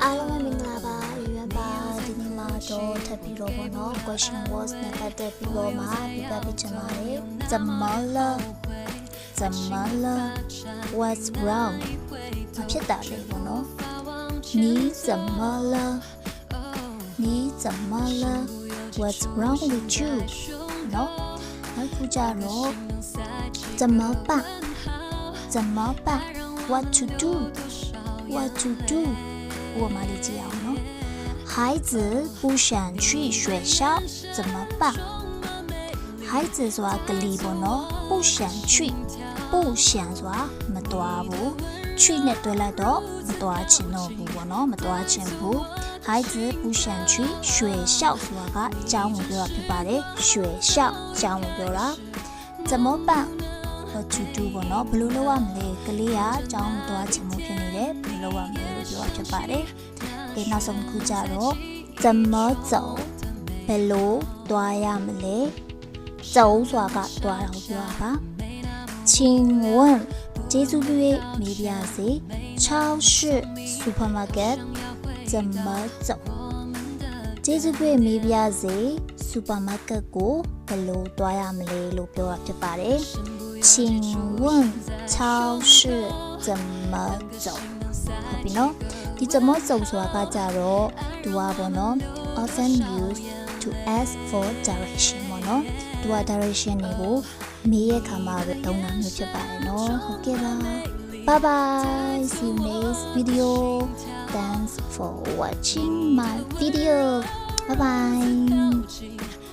အားလုံးပဲမင်္ဂလာပါရွေးပါဒီနေ့မှာတော့ထပ်ပြီးတော့ပေါ့နော် question words နဲ့ပတ်သက်ပြီးတော့မှပြပြပေးချင်ပါတယ်怎么了 what's wrong မဖြစ်တာလေပေါ့နော်你怎么了 what's wrong with you နော်အခုကြတော့怎么办 what to do 我马里基奥呢？孩子不想去学校怎么办？孩子说个里不喏，不想去，不想说没多不，去呢对了多没多钱喏不喏没多钱不。孩子不想去学校说个教目标对吧嘞？学校教目标啦，怎么办？What to do ပေါ့နော်ဘယ်လိုလုပ်ရမလဲကလေးကကျောင်းသွားချင်မှုဖြစ်နေတယ်ဘယ်လိုလုပ်ရမလဲလို့ပြောဖြစ်ပါတယ်ဒီနောက်ဆုံးခုကြတော့怎么走ဘယ်လိုသွားရမလဲ走ဆိုတာကသွားတော့ပြောတာပါ请问ကျေးဇူးပြု၍မေးပြစေ超市 supermarket 怎么走ကျေးဇူးပြု၍မေးပြစေ supermarket ကိုဘယ်လိုသွားရမလဲလို့ပြောတာဖြစ်ပါတယ်请问超市怎么走ဟုတ်ပြီနော်ဒီ怎么走ဆိုတာကကြတော့သူကပေါ့နော် often used to ask for direction ပေါ့နော်သူက direction တွေကိုမေးရခါမှာပဲသုံးတာမျိုးဖြစ်ပါတယ်နော်ဟုတ်ကဲ့ပါ bye bye see you next video thanks for watching my video bye bye